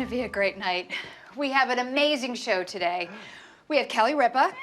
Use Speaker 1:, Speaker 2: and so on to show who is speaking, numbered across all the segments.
Speaker 1: to be a great night. We have an amazing show today. We have Kelly Ripa.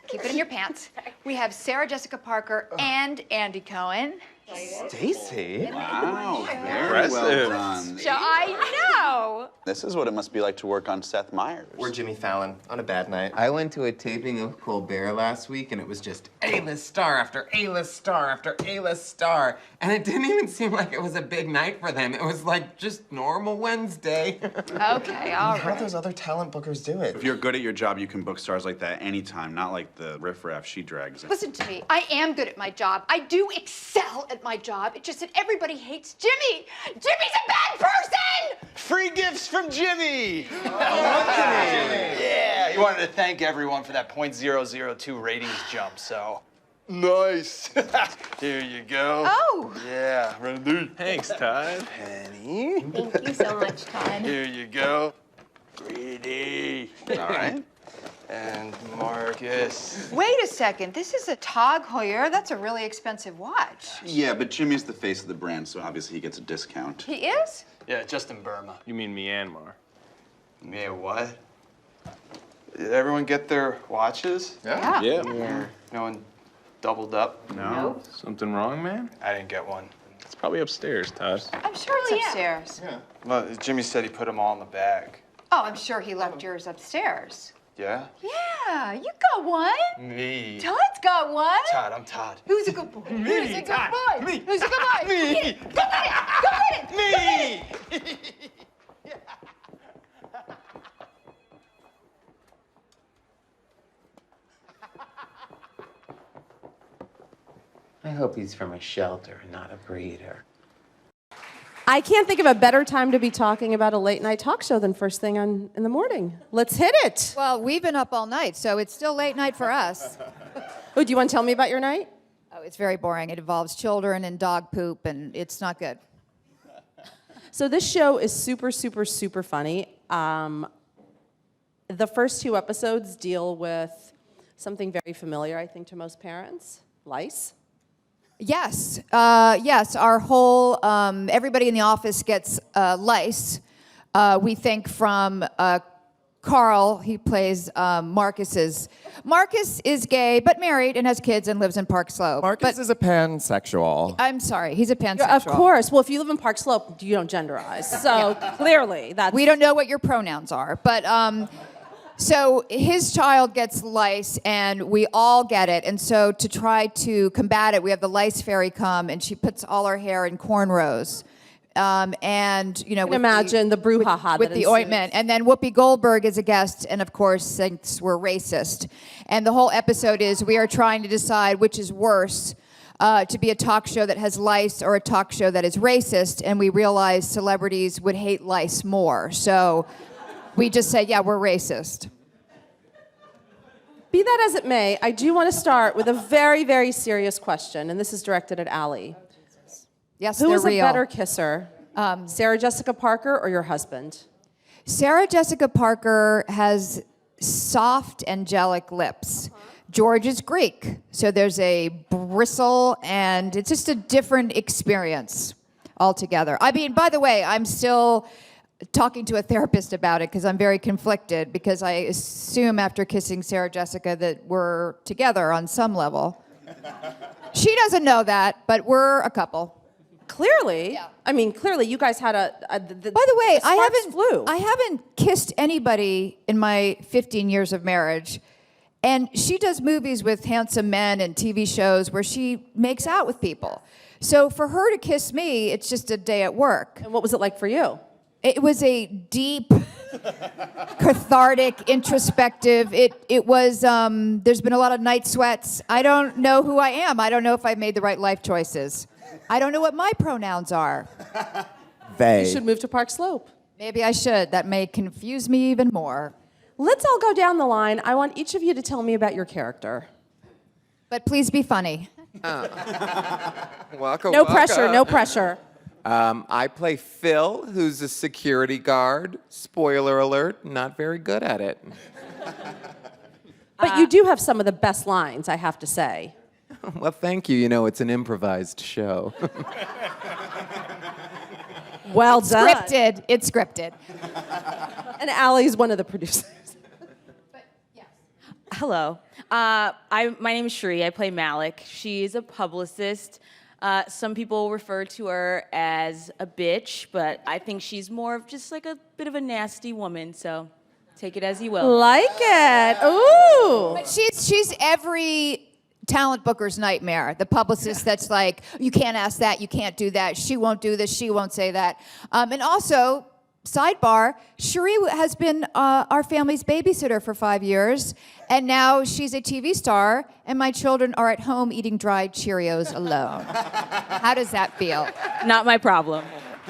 Speaker 1: Keep it in your pants. We have Sarah Jessica Parker and Andy Cohen.
Speaker 2: Staci?
Speaker 3: Wow, very well done.
Speaker 1: So I know.
Speaker 3: This is what it must be like to work on Seth Meyers.
Speaker 2: Or Jimmy Fallon on a bad night.
Speaker 4: I went to a taping of Colbert last week, and it was just A-list star after A-list star after A-list star. And it didn't even seem like it was a big night for them. It was like just normal Wednesday.
Speaker 1: Okay, all
Speaker 2: How
Speaker 1: right.
Speaker 2: do those other talent bookers do it?
Speaker 3: If you're good at your job, you can book stars like that anytime, not like the riffraff she drags in.
Speaker 1: Listen to me. I am good at my job. I do excel at my job. It's just that everybody hates Jimmy. Jimmy's a bad person!
Speaker 5: Free gifts from Jimmy! Yeah, he wanted to thank everyone for that .002 ratings jump, so. Nice. Here you go.
Speaker 1: Oh.
Speaker 5: Yeah, Randy.
Speaker 6: Thanks, Todd.
Speaker 5: Penny.
Speaker 7: Thank you so much, Todd.
Speaker 5: Here you go. Greedy.
Speaker 3: All right.
Speaker 5: And Marcus.
Speaker 1: Wait a second. This is a Tag Heuer. That's a really expensive watch.
Speaker 3: Yeah, but Jimmy's the face of the brand, so obviously he gets a discount.
Speaker 1: He is?
Speaker 5: Yeah, just in Burma.
Speaker 6: You mean Myanmar?
Speaker 5: Yeah, what? Did everyone get their watches?
Speaker 1: Yeah.
Speaker 6: Yeah.
Speaker 5: No one doubled up?
Speaker 3: No?
Speaker 6: Something wrong, man?
Speaker 5: I didn't get one.
Speaker 6: It's probably upstairs, Todd.
Speaker 1: I'm sure it's upstairs.
Speaker 2: Yeah.
Speaker 5: Well, Jimmy said he put them all in the bag.
Speaker 1: Oh, I'm sure he left yours upstairs.
Speaker 5: Yeah?
Speaker 1: Yeah, you got one.
Speaker 5: Me.
Speaker 1: Todd's got one.
Speaker 5: Todd, I'm Todd.
Speaker 1: Who's a good boy? Who's a good
Speaker 5: Todd.
Speaker 1: boy?
Speaker 5: Me.
Speaker 1: Who's a good boy?
Speaker 5: Me.
Speaker 1: Yeah, go get it! Go get it!
Speaker 5: Me!
Speaker 4: I hope he's from a shelter and not a breeder.
Speaker 8: I can't think of a better time to be talking about a late night talk show than first thing in the morning. Let's hit it.
Speaker 1: Well, we've been up all night, so it's still late night for us.
Speaker 8: Oh, do you want to tell me about your night?
Speaker 1: Oh, it's very boring. It involves children and dog poop, and it's not good.
Speaker 8: So this show is super, super, super funny. The first two episodes deal with something very familiar, I think, to most parents, lice.
Speaker 1: Yes, yes. Our whole everybody in the office gets lice. We think from Karl. He plays Marcus's. Marcus is gay but married and has kids and lives in Park Slope.
Speaker 4: Marcus is a pansexual.
Speaker 1: I'm sorry, he's a pansexual.
Speaker 8: Of course. Well, if you live in Park Slope, you don't genderize. So clearly, that's...
Speaker 1: We don't know what your pronouns are, but so his child gets lice, and we all get it. And so to try to combat it, we have the lice fairy come, and she puts all her hair in cornrows. And you know,
Speaker 8: can imagine the brouhaha
Speaker 1: with
Speaker 8: that
Speaker 1: the
Speaker 8: ensues.
Speaker 1: ointment, and then Whoopi Goldberg is a guest, and of course thinks we're racist. And the whole episode is we are trying to decide which is worse, to be a talk show that has lice or a talk show that is racist. And we realize celebrities would hate lice more, so we just say, yeah, we're racist.
Speaker 8: Be that as it may, I do want to start with a very, very serious question, and this is directed at Ali.
Speaker 1: Yes,
Speaker 8: Who
Speaker 1: they're
Speaker 8: is a
Speaker 1: real.
Speaker 8: better kisser, Sarah Jessica Parker or your husband?
Speaker 1: Sarah Jessica Parker has soft, angelic lips. George is Greek, so there's a bristle, and it's just a different experience altogether. I mean, by the way, I'm still talking to a therapist about it because I'm very conflicted, because I assume after kissing Sarah Jessica that we're together on some level. She doesn't know that, but we're a couple.
Speaker 8: Clearly.
Speaker 1: Yeah.
Speaker 8: I mean, clearly you guys had
Speaker 1: By the way,
Speaker 8: flew.
Speaker 1: I haven't kissed anybody in my 15 years of marriage. And she does movies with handsome men and TV shows where she makes out with people. So for her to kiss me, it's just a day at work.
Speaker 8: And what was it like for you?
Speaker 1: It was a deep, cathartic, introspective. It was, there's been a lot of night sweats. I don't know who I am. I don't know if I made the right life choices. I don't know what my pronouns are.
Speaker 4: They.
Speaker 8: You should move to Park Slope.
Speaker 1: Maybe I should. That may confuse me even more.
Speaker 8: Let's all go down the line. I want each of you to tell me about your character.
Speaker 1: But please be funny.
Speaker 4: Waka,
Speaker 8: No
Speaker 4: waka.
Speaker 8: pressure, no pressure.
Speaker 4: I play Phil, who's a security guard. Spoiler alert, not very good at it.
Speaker 8: But you do have some of the best lines, I have to say.
Speaker 4: Well, thank you. You know, it's an improvised show.
Speaker 8: Well done.
Speaker 1: Scripted. It's scripted.
Speaker 8: And Allie's one of the producers.
Speaker 7: Hello. My name is Cherie. I play Malik. She's a publicist. Some people refer to her as a bitch, but I think she's more of just like a bit of a nasty woman, so take it as you will.
Speaker 8: Like it. Ooh.
Speaker 1: But she's every talent booker's nightmare. The publicist that's like, you can't ask that, you can't do that, she won't do this, she won't say that. And also, sidebar, Cherie has been our family's babysitter for 5 years, and now she's a TV star, and my children are at home eating dried Cheerios alone. How does that feel?
Speaker 7: Not my problem.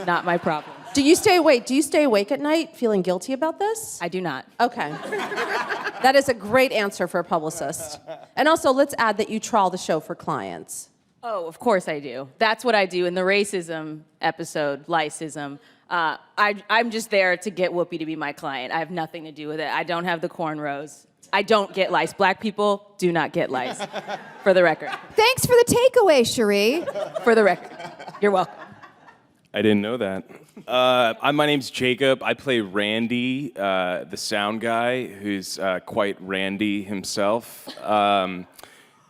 Speaker 7: Not my problem.
Speaker 8: Do you stay awake at night feeling guilty about this?
Speaker 7: I do not.
Speaker 8: Okay. That is a great answer for a publicist. And also, let's add that you trawl the show for clients.
Speaker 7: Oh, of course I do. That's what I do in the racism episode, Lycism. I'm just there to get Whoopi to be my client. I have nothing to do with it. I don't have the cornrows. I don't get lice. Black people do not get lice, for the record.
Speaker 1: Thanks for the takeaway, Cherie.
Speaker 7: For the record. You're welcome.
Speaker 6: I didn't know that. My name's Jacob. I play Randy, the sound guy, who's quite Randy himself.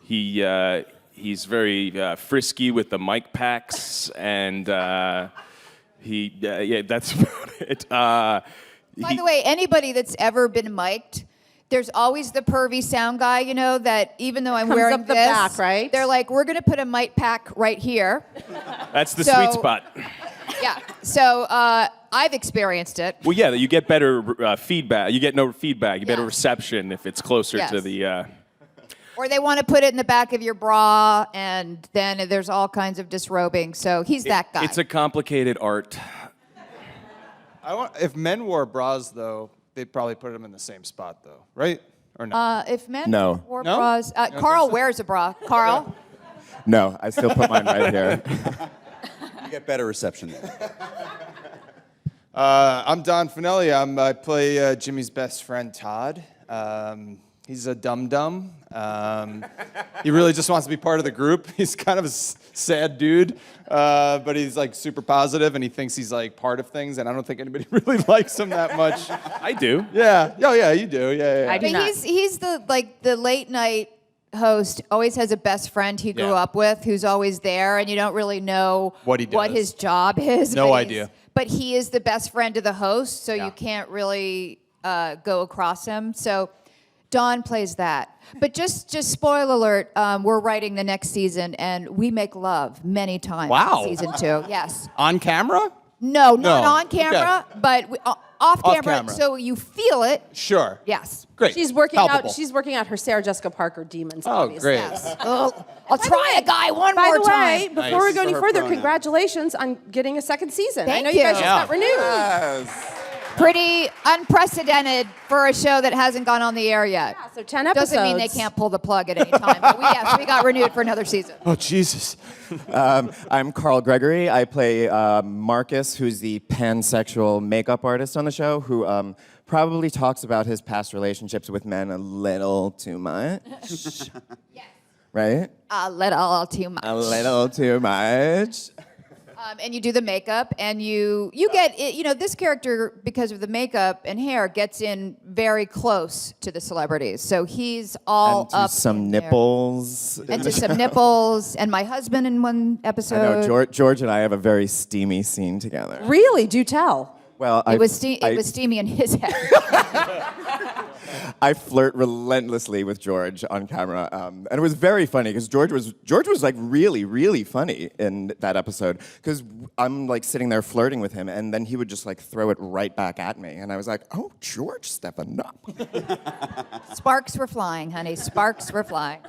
Speaker 6: He's very frisky with the mic packs, and that's about it.
Speaker 1: By the way, anybody that's ever been mic'd, there's always the pervy sound guy, you know, that even though I'm
Speaker 8: Comes
Speaker 1: wearing
Speaker 8: up the
Speaker 1: this,
Speaker 8: back, right?
Speaker 1: they're like, we're gonna put a mic pack right here.
Speaker 6: That's the
Speaker 1: So-
Speaker 6: sweet spot.
Speaker 1: Yeah, so I've experienced it.
Speaker 6: Well, yeah, you get better feedback. You get no feedback. You get a
Speaker 1: Yes.
Speaker 6: reception if it's closer to
Speaker 1: Yes.
Speaker 6: the.
Speaker 1: Or they want to put it in the back of your bra, and then there's all kinds of disrobing. So he's that guy.
Speaker 6: It's a complicated art.
Speaker 9: If men wore bras, though, they'd probably put them in the same spot, though, right? Or not?
Speaker 1: If men
Speaker 2: No.
Speaker 1: wore
Speaker 9: No?
Speaker 1: bras, Carl wears a bra. Carl,
Speaker 2: No, I still put mine right here.
Speaker 10: You get better reception there.
Speaker 9: I'm Don Fanelli. I play Jimmy's best friend, Todd. He's a dum-dum. He really just wants to be part of the group. He's kind of a sad dude, but he's like super positive, and he thinks he's like part of things, and I don't think anybody really likes him that much.
Speaker 6: I do.
Speaker 9: Yeah. Oh, yeah, you do. Yeah.
Speaker 7: I do
Speaker 1: but
Speaker 7: not.
Speaker 1: he's the late night host. Always has a best friend he grew
Speaker 9: Yeah.
Speaker 1: up with who's always there, and you don't really know
Speaker 9: What he does.
Speaker 1: his job is.
Speaker 9: No
Speaker 1: but
Speaker 9: idea.
Speaker 1: But he is the best friend of the host, so
Speaker 9: Yeah.
Speaker 1: you can't really go across him. So Dawn plays that. But just spoiler alert, we're writing the next season, and we make love many times
Speaker 9: Wow.
Speaker 1: in season 2. Yes.
Speaker 9: On camera?
Speaker 1: No, not
Speaker 9: No.
Speaker 1: on camera, but off camera,
Speaker 9: camera.
Speaker 1: so you feel it.
Speaker 9: Sure.
Speaker 1: Yes.
Speaker 9: Great.
Speaker 8: She's working
Speaker 9: Palpable.
Speaker 8: out. She's working out her Sarah Jessica Parker demons.
Speaker 9: Oh,
Speaker 8: obviously.
Speaker 9: great.
Speaker 1: Yes. I'll try a guy one
Speaker 8: By
Speaker 1: more
Speaker 8: the way,
Speaker 1: time.
Speaker 8: before we go any
Speaker 10: For her
Speaker 8: further,
Speaker 10: pronoun.
Speaker 8: congratulations on getting a second season. I
Speaker 1: Thank
Speaker 8: know you guys
Speaker 1: you.
Speaker 8: just got renewed.
Speaker 1: Pretty unprecedented for a show that hasn't gone on the air yet.
Speaker 8: Yeah, so 10 episodes.
Speaker 1: Doesn't mean they can't pull the plug at any time. But we got renewed for another season.
Speaker 9: Oh, Jesus.
Speaker 2: I'm Karl Gregory. I play Marcus, who's the pansexual makeup artist on the show, who probably talks about his past relationships with men a little too much.
Speaker 1: Yes.
Speaker 2: Right?
Speaker 1: A little too much.
Speaker 2: A little too much.
Speaker 1: And you do the makeup, and you get this character, because of the makeup and hair, gets in very close to the celebrities. So he's all
Speaker 2: And to
Speaker 1: up
Speaker 2: some
Speaker 1: in there.
Speaker 2: nipples.
Speaker 1: And to some nipples, and my husband in one
Speaker 2: I
Speaker 1: episode.
Speaker 2: know, George and I have a very steamy scene together.
Speaker 8: Really? Do tell.
Speaker 2: Well,
Speaker 1: It was steamy in his head.
Speaker 2: I flirt relentlessly with George on camera, and it was very funny because George was like really, really funny in that episode because I'm like sitting there flirting with him, and then he would just like throw it right back at me, and I was like, "Oh, George, stepping up."
Speaker 1: Sparks were flying, honey. Sparks were flying.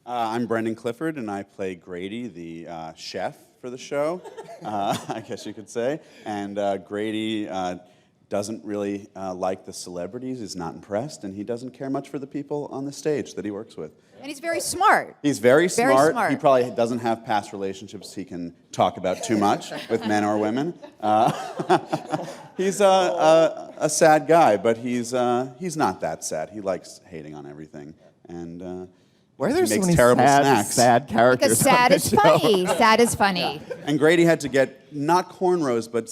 Speaker 3: I'm Brendan Clifford, and I play Grady, the chef for the show, I guess you could say. And Grady doesn't really like the celebrities, is not impressed, and he doesn't care much for the people on the stage that he works with.
Speaker 1: And he's very smart.
Speaker 3: He's very
Speaker 1: Very
Speaker 3: smart.
Speaker 1: smart.
Speaker 3: He probably doesn't have past relationships he can talk about too much with men or women. He's a sad guy, but he's not that sad. He likes hating on everything. And
Speaker 2: Why are there
Speaker 3: He
Speaker 2: so
Speaker 3: makes
Speaker 2: many
Speaker 3: terrible
Speaker 2: sad,
Speaker 3: snacks.
Speaker 2: sad characters?
Speaker 1: Because sad
Speaker 2: on
Speaker 1: is
Speaker 2: the show?
Speaker 1: funny. Sad is funny.
Speaker 3: And Grady had to get not cornrows, but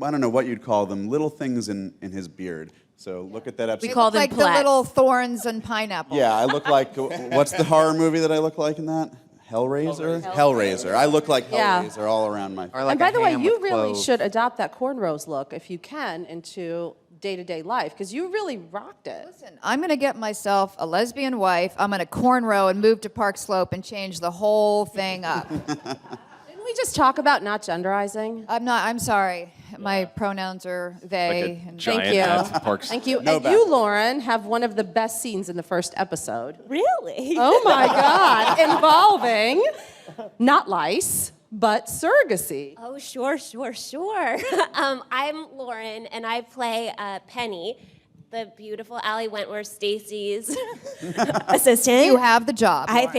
Speaker 3: I don't know what you'd call them, little things in his beard. So look at that episode.
Speaker 7: We call them
Speaker 1: Like
Speaker 7: plaits.
Speaker 1: the little thorns and pineapple.
Speaker 3: Yeah, I look like, what's the horror movie that I look like in that? Hellraiser? Hellraiser. I look like
Speaker 8: Yeah.
Speaker 3: Hellraiser all around my face.
Speaker 4: Or like
Speaker 8: And by
Speaker 4: a
Speaker 8: the way,
Speaker 4: ham
Speaker 8: you
Speaker 4: with
Speaker 8: really
Speaker 4: cloves.
Speaker 8: should adopt that cornrows look, if you can, into day-to-day life, because you really rocked it.
Speaker 1: Listen, I'm going to get myself a lesbian wife. I'm going to cornrow and move to Park Slope and change the whole thing up.
Speaker 8: Didn't we just talk about not genderizing?
Speaker 1: I'm sorry. My pronouns are they.
Speaker 6: Like a
Speaker 1: and-
Speaker 6: giant
Speaker 8: Thank you.
Speaker 6: ass Parks.
Speaker 8: Thank you.
Speaker 3: No
Speaker 8: And
Speaker 3: back.
Speaker 8: you, Lauren, have one of the best scenes in the first episode.
Speaker 11: Really?
Speaker 8: Oh my God, involving not lice, but surrogacy.
Speaker 11: Oh, sure. I'm Lauren, and I play Penny, the beautiful Ali Wentworth, Staci's assistant.
Speaker 1: You have the job.
Speaker 11: I
Speaker 1: Lauren.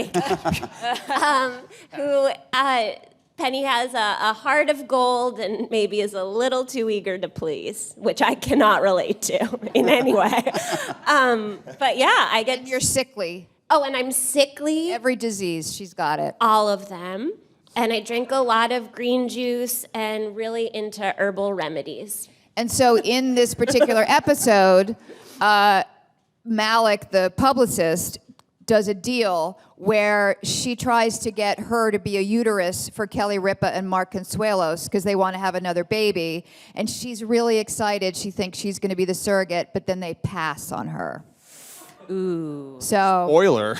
Speaker 11: think. Penny has a heart of gold and maybe is a little too eager to please, which I cannot relate to in any way. But yeah, I get.
Speaker 1: And you're sickly.
Speaker 11: Oh, and I'm sickly.
Speaker 1: Every disease, she's got it.
Speaker 11: All of them. And I drink a lot of green juice and really into herbal remedies.
Speaker 1: And so in this particular episode, Malik, the publicist, does a deal where she tries to get her to be a uterus for Kelly Ripa and Mark Consuelos because they want to have another baby. And she's really excited. She thinks she's going to be the surrogate, but then they pass on her.
Speaker 7: Ooh.
Speaker 1: So,
Speaker 9: Spoiler.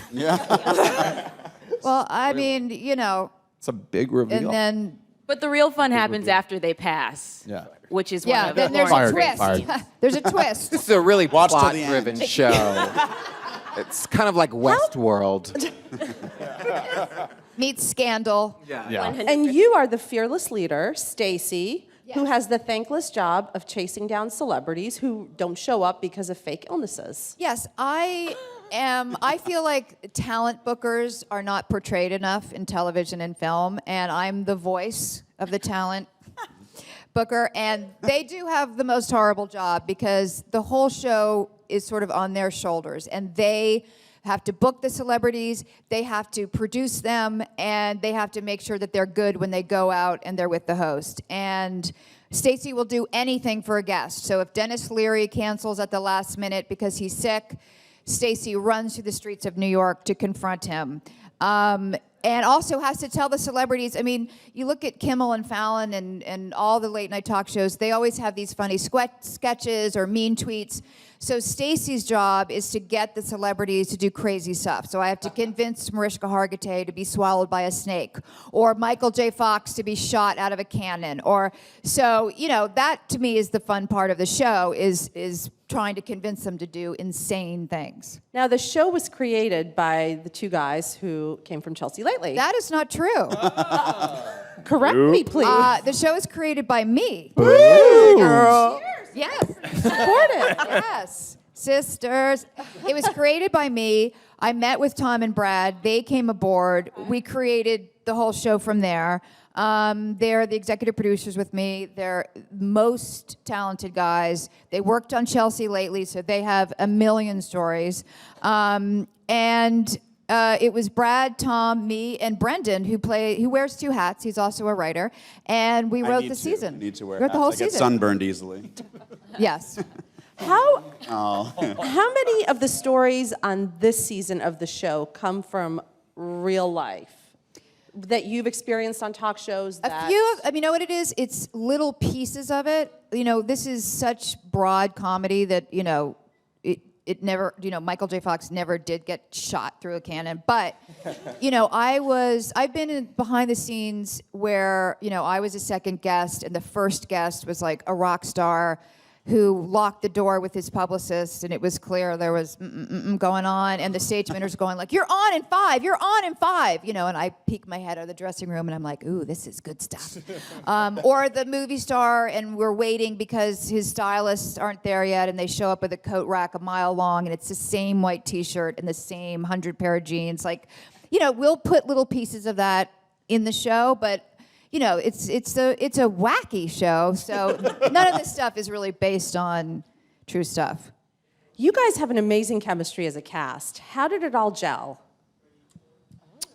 Speaker 1: well, I mean, you know,
Speaker 9: It's a big reveal.
Speaker 1: and then,
Speaker 7: But the real fun happens after they pass.
Speaker 9: Yeah.
Speaker 7: Which is
Speaker 1: yeah,
Speaker 7: one of
Speaker 1: then there's
Speaker 7: Lauren's
Speaker 1: a
Speaker 7: great
Speaker 1: twist.
Speaker 7: scenes.
Speaker 1: There's a twist.
Speaker 4: This is a really
Speaker 3: Watch till the
Speaker 4: plot-driven
Speaker 3: end.
Speaker 4: show. It's kind of like Westworld.
Speaker 1: Meets Scandal.
Speaker 9: Yeah.
Speaker 8: And you are the fearless leader, Staci, who has the thankless job of chasing down celebrities who don't show up because of fake illnesses.
Speaker 1: Yes, I feel like talent bookers are not portrayed enough in television and film, and I'm the voice of the talent booker, and they do have the most horrible job because the whole show is sort of on their shoulders, and they have to book the celebrities, they have to produce them, and they have to make sure that they're good when they go out and they're with the host. And Staci will do anything for a guest. So if Dennis Leary cancels at the last minute because he's sick, Staci runs through the streets of New York to confront him. And also has to tell the celebrities, I mean, you look at Kimmel and Fallon and all the late night talk shows, they always have these funny sketches or mean tweets. So Staci's job is to get the celebrities to do crazy stuff. So I have to convince Mariska Hargitay to be swallowed by a snake, or Michael J. Fox to be shot out of a cannon. Or so, you know, that to me is the fun part of the show is trying to convince them to do insane things.
Speaker 8: Now, the show was created by the two guys who came from Chelsea Lately.
Speaker 1: That is not true.
Speaker 8: Correct me, please.
Speaker 1: The show is created by me.
Speaker 8: Girl.
Speaker 1: Yes.
Speaker 8: Support it.
Speaker 1: Yes. Sisters. It was created by me. I met with Tom and Brad. They came aboard. We created the whole show from there. They're the executive producers with me. They're most talented guys. They worked on Chelsea lately, so they have a million stories. It was Brad, Tom, me, and Brendan who wears two hats. He's also a writer, and we wrote the season.
Speaker 3: I need to wear
Speaker 1: wrote the
Speaker 3: hats.
Speaker 1: whole
Speaker 3: I get
Speaker 1: season.
Speaker 3: sunburned easily.
Speaker 1: Yes.
Speaker 8: How many of the stories on this season of the show come from real life that you've experienced on talk shows?
Speaker 1: A few of, you know what it is? It's little pieces of it. You know, this is such broad comedy that, you know, it never, you know, Michael J. Fox never did get shot through a cannon. But, you know, I've been behind the scenes where, you know, I was a second guest and the first guest was like a rock star who locked the door with his publicist, and it was clear there was going on, and the stage manager's going like, "You're on in 5, you're on in 5," you know, and I peek my head out of the dressing room, and I'm like, "Ooh, this is good stuff." Or the movie star, and we're waiting because his stylists aren't there yet, and they show up with a coat rack a mile long, and it's the same white T-shirt and the same 100 pair of jeans. Like, you know, we'll put little pieces of that in the show, but you know, it's a wacky show, so none of this stuff is really based on true stuff.
Speaker 8: You guys have an amazing chemistry as a cast. How did it all gel?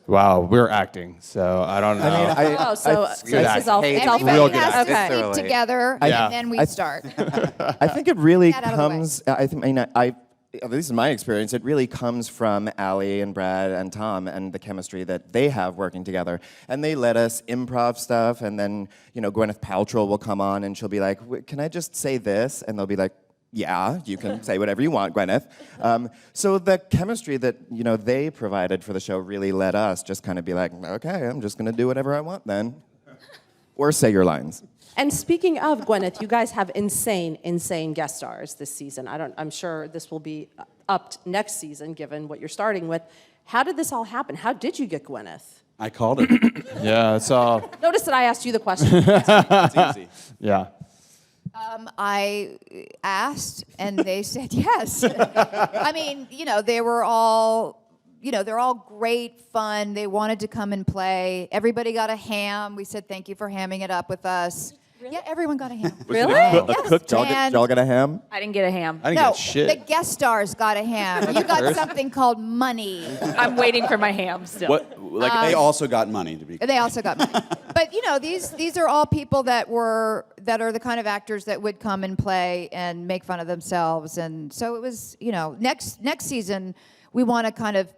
Speaker 9: Wow, we're acting, so I don't know.
Speaker 8: This is all
Speaker 1: Everybody
Speaker 9: Real good
Speaker 1: has to
Speaker 4: acting.
Speaker 1: speak together,
Speaker 9: Yeah.
Speaker 1: and then we start.
Speaker 2: I think it really
Speaker 1: Get out of the way.
Speaker 2: comes. At least in my experience, it really comes from Ali and Brad and Tom and the chemistry that they have working together. And they let us improv stuff, and then Gwyneth Paltrow will come on and she'll be like, "Can I just say this?" And they'll be like, "Yeah, you can say whatever you want, Gwyneth." So the chemistry that they provided for the show really let us just kind of be like, "Okay, I'm just going to do whatever I want then," or say your lines.
Speaker 8: And speaking of Gwyneth, you guys have insane guest stars this season. I'm sure this will be upped next season, given what you're starting with. How did this all happen? How did you get Gwyneth?
Speaker 3: I called it.
Speaker 9: Yeah, it's all.
Speaker 8: Notice that I asked you the question.
Speaker 3: It's easy.
Speaker 9: Yeah.
Speaker 1: I asked, and they said yes. I mean, they were all, they're all great fun. They wanted to come and play. Everybody got a ham. We said thank you for hamming it up with us. Really? Yeah, everyone got a ham.
Speaker 8: Really?
Speaker 2: A
Speaker 1: Yes.
Speaker 2: cooked y'all get a ham?
Speaker 7: I didn't get a ham.
Speaker 9: I didn't
Speaker 1: No,
Speaker 9: get shit.
Speaker 1: the guest stars got a ham. You got something called money.
Speaker 7: I'm waiting for my ham still.
Speaker 6: What? Like
Speaker 3: They also got money to be.
Speaker 1: And they also got money. But these are all people that are the kind of actors that would come and play and make fun of themselves. And so it was, next season we want to kind of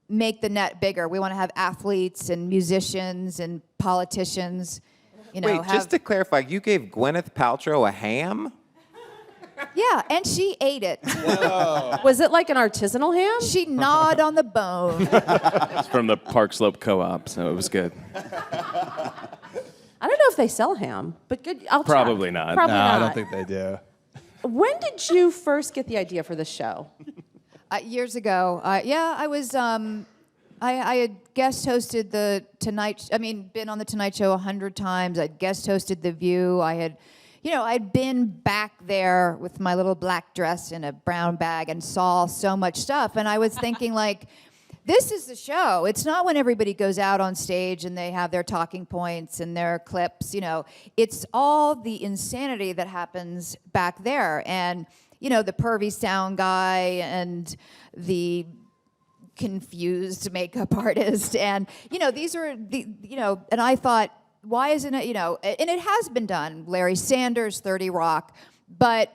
Speaker 1: make the net bigger. We want to have athletes and musicians and politicians.
Speaker 4: Wait, just to clarify, you gave Gwyneth Paltrow a ham?
Speaker 1: Yeah, and she ate it.
Speaker 8: Was it like an artisanal ham?
Speaker 1: She gnawed on the bone.
Speaker 6: It's from the Park Slope Co-op, so it was good.
Speaker 8: I don't know if they sell ham, but good. I'll check.
Speaker 6: Probably not.
Speaker 8: Probably
Speaker 9: No,
Speaker 8: not.
Speaker 9: I don't think they do.
Speaker 8: When did you first get the idea for this show?
Speaker 1: Years ago. I was. I had guest hosted been on the Tonight Show 100 times. I'd guest hosted The View. I'd been back there with my little black dress and a brown bag and saw so much stuff. And I was thinking, like, this is the show. It's not when everybody goes out on stage and they have their talking points and their clips. It's all the insanity that happens back there. And, the pervy sound guy and the confused makeup artist, and these are and I thought, why isn't it, and it has been done, Larry Sanders, 30 Rock, but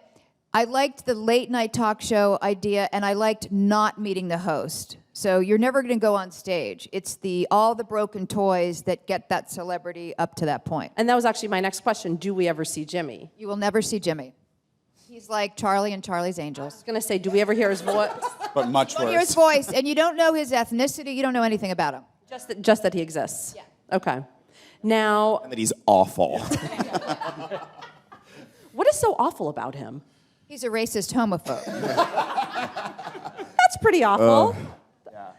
Speaker 1: I liked the late night talk show idea, and I liked not meeting the host. So you're never going to go on stage. It's all the broken toys that get that celebrity up to that point.
Speaker 8: And that was actually my next question. Do we ever see Jimmy?
Speaker 1: You will never see Jimmy. He's like Charlie and Charlie's Angels.
Speaker 8: I was going to say, do we ever hear his voice?
Speaker 3: But much
Speaker 1: You hear his
Speaker 3: worse.
Speaker 1: voice, and you don't know his ethnicity. You don't know anything about him.
Speaker 8: Just that he exists.
Speaker 1: Yeah.
Speaker 8: Okay. Now,
Speaker 2: And that he's awful.
Speaker 8: what is so awful about him?
Speaker 1: He's a racist homophobe.
Speaker 8: That's pretty awful.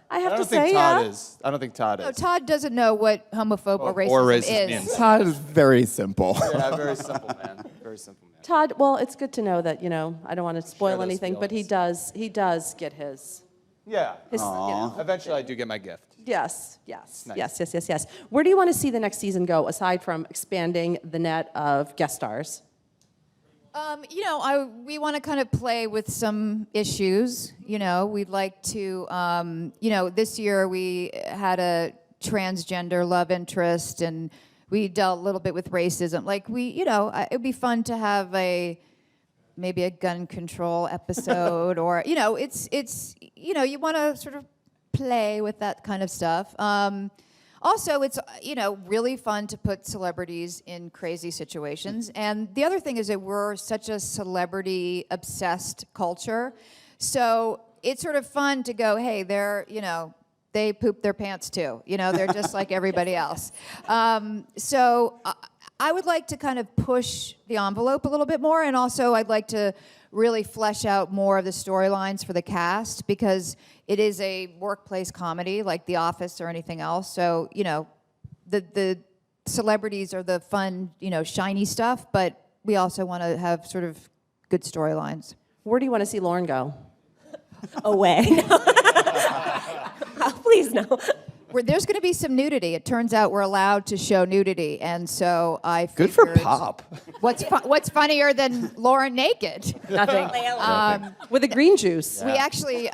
Speaker 8: I have
Speaker 9: I
Speaker 8: to
Speaker 9: don't
Speaker 8: say,
Speaker 9: think Todd
Speaker 8: yeah.
Speaker 9: is. I don't think Todd
Speaker 1: No,
Speaker 9: is.
Speaker 1: Todd doesn't know what homophobe or racism,
Speaker 9: or racism
Speaker 1: is.
Speaker 9: means.
Speaker 2: Todd is very simple.
Speaker 9: Yeah, very simple man. Very simple man.
Speaker 8: Todd, well, it's good to know that, I don't want to spoil
Speaker 9: those
Speaker 8: anything, but he does get his.
Speaker 9: Yeah.
Speaker 8: his
Speaker 9: Eventually, I do get my gift.
Speaker 8: Yes.
Speaker 9: Nice.
Speaker 8: Yes. Where do you want to see the next season go, aside from expanding the net of guest stars?
Speaker 1: We want to kind of play with some issues. We'd like to, this year we had a transgender love interest, and we dealt a little bit with racism. Like it'd be fun to have maybe a gun control episode, or it's you want to sort of play with that kind of stuff. Also, it's really fun to put celebrities in crazy situations. And the other thing is that we're such a celebrity-obsessed culture. So it's sort of fun to go, hey, they poop their pants too. They're just like everybody else. So I would like to kind of push the envelope a little bit more. And also I'd like to really flesh out more of the storylines for the cast, because it is a workplace comedy like The Office or anything else. So, the celebrities are the fun, shiny stuff, but we also want to have sort of good storylines.
Speaker 8: Where do you want to see Lauren go?
Speaker 11: Away. Oh, please no.
Speaker 1: There's going to be some nudity. It turns out we're allowed to show nudity, and so I
Speaker 9: Good for
Speaker 1: figured,
Speaker 9: Pop.
Speaker 1: What's funnier than Lauren naked?
Speaker 7: Nothing.
Speaker 8: With the green juice.
Speaker 1: We actually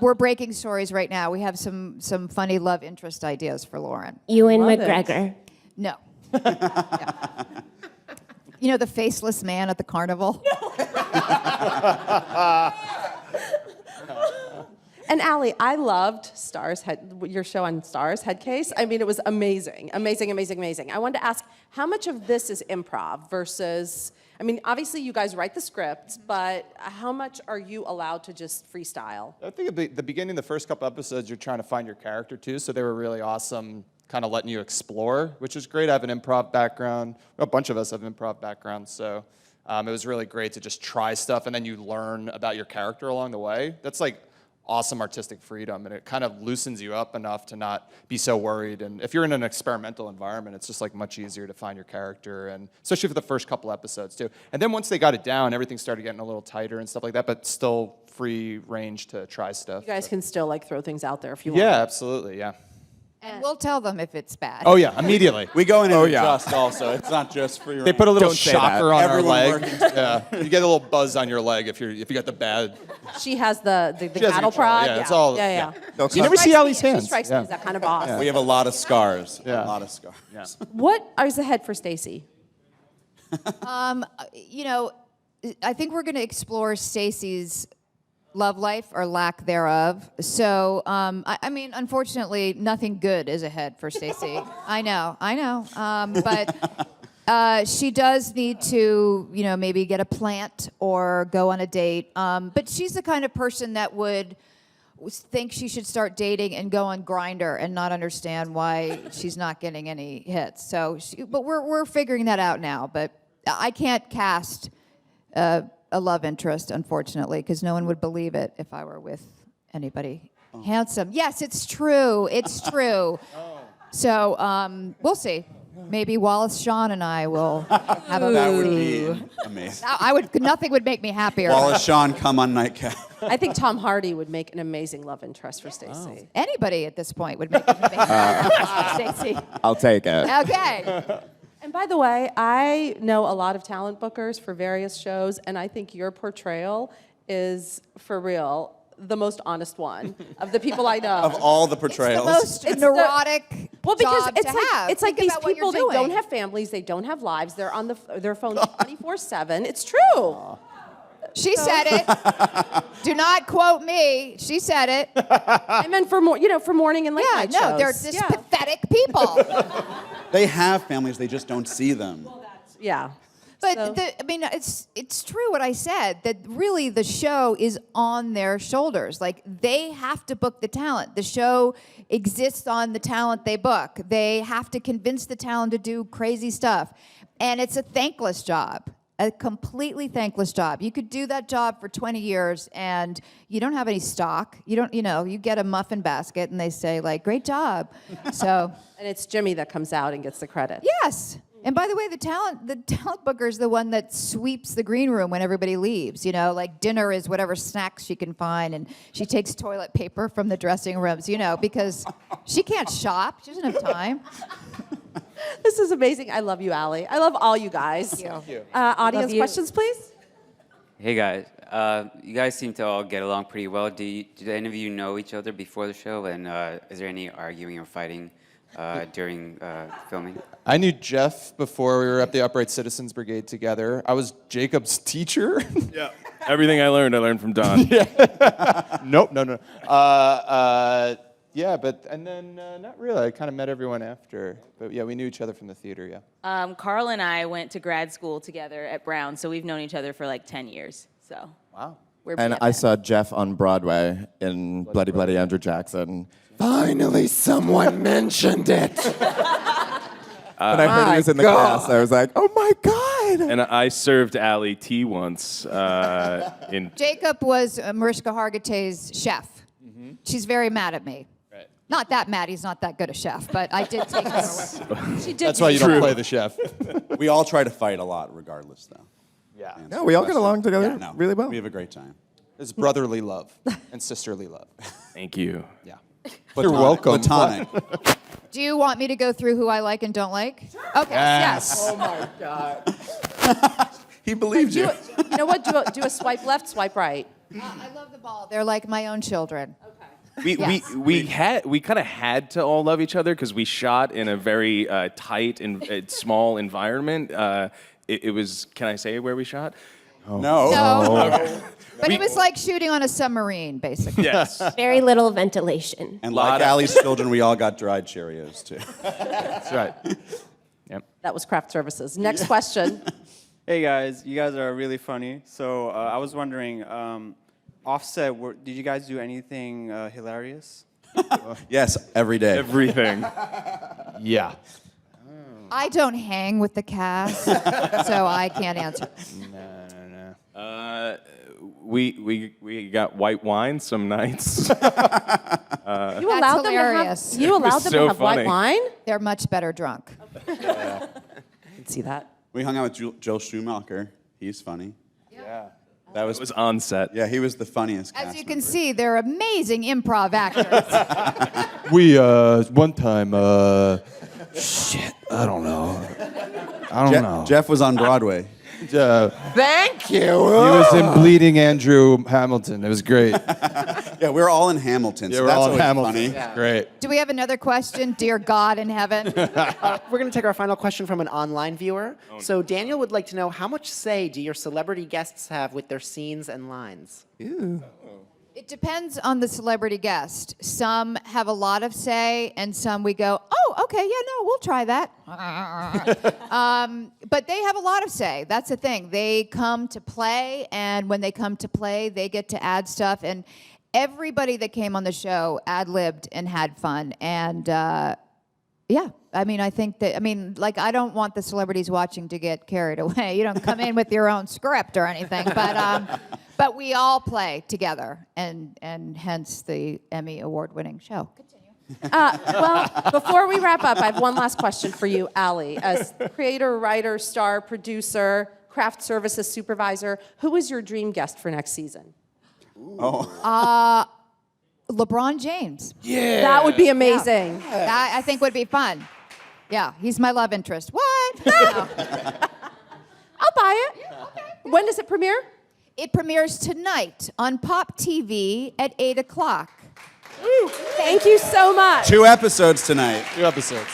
Speaker 1: we're breaking stories right now. We have some funny love interest ideas for Lauren.
Speaker 11: Ewan
Speaker 8: Love it.
Speaker 11: McGregor.
Speaker 1: No. Yeah. You know the faceless man at the carnival?
Speaker 8: And Ali, I loved your show on Stars, Headcase. I mean, it was amazing, amazing, amazing, amazing. I wanted to ask, how much of this is improv versus, I mean, obviously you guys write the scripts, but how much are you allowed to just freestyle?
Speaker 9: I think at the beginning, the first couple episodes, you're trying to find your character too, so they were really awesome, kind of letting you explore, which is great. I have an improv background. A bunch of us have improv backgrounds, so it was really great to just try stuff, and then you learn about your character along the way. That's like awesome artistic freedom, and it kind of loosens you up enough to not be so worried. And if you're in an experimental environment, it's just like much easier to find your character, and especially for the first couple episodes too. And then once they got it down, everything started getting a little tighter and stuff like that, but still free range to try stuff.
Speaker 8: You guys can still like throw things out there if you want.
Speaker 9: Yeah, absolutely, yeah.
Speaker 1: And we'll tell them if it's bad.
Speaker 9: Oh yeah, immediately.
Speaker 3: We go in and
Speaker 2: yeah.
Speaker 3: adjust also. It's not just free.
Speaker 9: They put a little
Speaker 2: Don't say that.
Speaker 9: shocker on our
Speaker 3: Everyone
Speaker 9: leg.
Speaker 3: working
Speaker 9: Yeah, you get a little buzz on your leg if you got the bad.
Speaker 8: She has the
Speaker 9: She has
Speaker 8: cattle
Speaker 9: control,
Speaker 8: prod.
Speaker 9: yeah, it's all-
Speaker 8: Yeah.
Speaker 2: No,
Speaker 9: You never see
Speaker 8: Strikes
Speaker 9: Ali's
Speaker 8: me-
Speaker 9: hands.
Speaker 8: She strikes me as that kind of boss.
Speaker 3: We have a lot of scars.
Speaker 9: Yeah.
Speaker 3: A lot of scars.
Speaker 8: What is ahead for Staci?
Speaker 1: You know, I think we're going to explore Staci's love life or lack thereof. So, I mean, unfortunately, nothing good is ahead for Staci. I know. But she does need to, you know, maybe get a plant or go on a date. But she's the kind of person that would think she should start dating and go on Grindr and not understand why she's not getting any hits. So, but we're figuring that out now. But I can't cast a love interest, unfortunately, because no one would believe it if I were with anybody handsome. Yes, it's true. It's true. So we'll see. Maybe Wallace Shawn and I will have a.
Speaker 3: That would be amazing.
Speaker 1: Nothing would make me happier.
Speaker 3: Wallace Shawn, come on Nightcap.
Speaker 8: I think Tom Hardy would make an amazing love interest for Staci.
Speaker 1: Anybody at this point would make an amazing Staci.
Speaker 2: I'll take it.
Speaker 1: Okay.
Speaker 8: And by the way, I know a lot of talent bookers for various shows, and I think your portrayal is, for real, the most honest one of the people I know.
Speaker 3: Of all the portrayals.
Speaker 1: Most neurotic
Speaker 8: Well, because
Speaker 1: job
Speaker 8: it's
Speaker 1: to
Speaker 8: like
Speaker 1: have.
Speaker 8: it's like
Speaker 1: Think
Speaker 8: these
Speaker 1: about what
Speaker 8: people,
Speaker 1: you're
Speaker 8: they don't
Speaker 1: doing.
Speaker 8: have families, they don't have lives, they're on their phones 24/7. It's true.
Speaker 1: She said it. Do not quote me. She said it.
Speaker 8: I meant for for morning and late
Speaker 1: Yeah,
Speaker 8: night
Speaker 1: no,
Speaker 8: shows.
Speaker 1: they're just pathetic people.
Speaker 3: They have families, they just don't see them.
Speaker 8: Yeah.
Speaker 1: But
Speaker 8: So-
Speaker 1: I mean, it's true what I said, that really the show is on their shoulders. Like, they have to book the talent. The show exists on the talent they book. They have to convince the talent to do crazy stuff. And it's a thankless job, a completely thankless job. You could do that job for 20 years and you don't have any stock. You don't, you get a muffin basket and they say, like, great job. So.
Speaker 8: And it's Jimmy that comes out and gets the credit.
Speaker 1: Yes. And by the way, the talent booker is the one that sweeps the green room when everybody leaves. Like dinner is whatever snacks she can find, and she takes toilet paper from the dressing rooms, because she can't shop. She doesn't have time.
Speaker 8: This is amazing. I love you, Ali. I love all you guys.
Speaker 1: Thank you.
Speaker 8: Audience
Speaker 7: Love you.
Speaker 8: questions, please.
Speaker 12: Hey guys, you guys seem to all get along pretty well. Did any of you know each other before the show? And is there any arguing or fighting during filming?
Speaker 9: I knew Jeff before we were at the Upright Citizens Brigade together. I was Jacob's teacher.
Speaker 6: Yeah. Everything I learned from Don.
Speaker 9: Nope, no. Yeah, and then not really. I kind of met everyone after. But yeah, we knew each other from the theater, yeah.
Speaker 7: Carl and I went to grad school together at Brown, so we've known each other for like 10 years. So
Speaker 9: Wow.
Speaker 7: we're
Speaker 2: And
Speaker 7: BFFs.
Speaker 2: I saw Jeff on Broadway in Bloody Bloody Andrew Jackson. Finally, someone mentioned it. When I heard he was in the cast, I was like, oh my God.
Speaker 6: And I served Ali tea once in.
Speaker 1: Jacob was Mariska Hargitay's chef. She's very mad at me.
Speaker 9: Right.
Speaker 1: Not that mad. He's not that good a chef, but I did take him away.
Speaker 8: She did.
Speaker 9: That's why you don't play the chef.
Speaker 3: We all try to fight a lot regardless, though.
Speaker 9: Yeah.
Speaker 2: No, we all get along together
Speaker 3: Yeah, no,
Speaker 2: really well.
Speaker 3: We have a great time.
Speaker 9: It's brotherly love and sisterly love.
Speaker 6: Thank you.
Speaker 9: Yeah. You're welcome.
Speaker 3: Platonic.
Speaker 1: Do you want me to go through who I like and don't like? Okay. Yes.
Speaker 9: Oh
Speaker 8: my God.
Speaker 3: He believed you.
Speaker 8: You know what? Do a swipe left, swipe right.
Speaker 1: I love the ball. They're like my own children.
Speaker 6: We
Speaker 1: Yes.
Speaker 6: we kind of had to all love each other because we shot in a very tight and small environment. It was. Can I say where we shot?
Speaker 3: No.
Speaker 1: No. But it was like shooting on a submarine, basically.
Speaker 6: Yes.
Speaker 11: Very little ventilation.
Speaker 3: And like Allie's children, we all got dried Cheerios too.
Speaker 6: That's right. Yep.
Speaker 8: That was craft services. Next question.
Speaker 13: Hey guys, you guys are really funny. So I was wondering, offset, did you guys do anything hilarious?
Speaker 3: Yes, every day.
Speaker 6: Everything.
Speaker 9: Yeah.
Speaker 1: I don't hang with the cast, so I can't answer.
Speaker 6: We got white wine some nights.
Speaker 8: You
Speaker 1: That's
Speaker 8: allowed them
Speaker 1: hilarious.
Speaker 8: to have. You allowed them
Speaker 6: so
Speaker 8: to have white
Speaker 6: funny.
Speaker 8: wine.
Speaker 1: They're much better drunk.
Speaker 8: I can see that.
Speaker 3: We hung out with Joel Schumacher. He's funny.
Speaker 9: Yeah.
Speaker 3: That
Speaker 6: It was on set.
Speaker 3: Yeah, he was the funniest.
Speaker 1: As
Speaker 3: cast
Speaker 1: you can
Speaker 3: member.
Speaker 1: see, they're amazing improv actors.
Speaker 9: We one time shit, I don't know. I don't know.
Speaker 3: Jeff was on Broadway.
Speaker 4: Thank you.
Speaker 9: He was in Bleeding Andrew Hamilton. It was great.
Speaker 3: Yeah, we were all in Hamilton.
Speaker 9: Yeah,
Speaker 3: so
Speaker 9: we're
Speaker 3: that's
Speaker 9: all in
Speaker 3: always
Speaker 9: Hamilton.
Speaker 3: funny.
Speaker 9: Yeah. Great.
Speaker 1: Do we have another question? Dear God in heaven.
Speaker 14: We're going to take our final question from an online viewer. So Daniel would like to know, how much say do your celebrity guests have with their scenes and lines?
Speaker 1: It depends on the celebrity guest. Some have a lot of say, and some we go, oh, okay, yeah, no, we'll try that. But they have a lot of say. That's the thing. They come to play, and when they come to play, they get to add stuff. And everybody that came on the show ad-libbed and had fun. And yeah, I mean, I think that, like, I don't want the celebrities watching to get carried away. You don't come in with your own script or anything, but we all play together, and hence the Emmy award-winning show.
Speaker 8: Well, before we wrap up, I have one last question for you, Ali. As creator, writer, star, producer, craft services supervisor, who is your dream guest for next season?
Speaker 1: LeBron James.
Speaker 9: Yeah.
Speaker 8: That would be amazing.
Speaker 1: Yeah. That I think would be fun. Yeah, he's my love interest. What? No.
Speaker 8: I'll buy it. When does it premiere?
Speaker 1: It premieres tonight on Pop TV at 8 o'clock.
Speaker 8: Thank you so much.
Speaker 3: 2 episodes tonight.
Speaker 9: 2 episodes.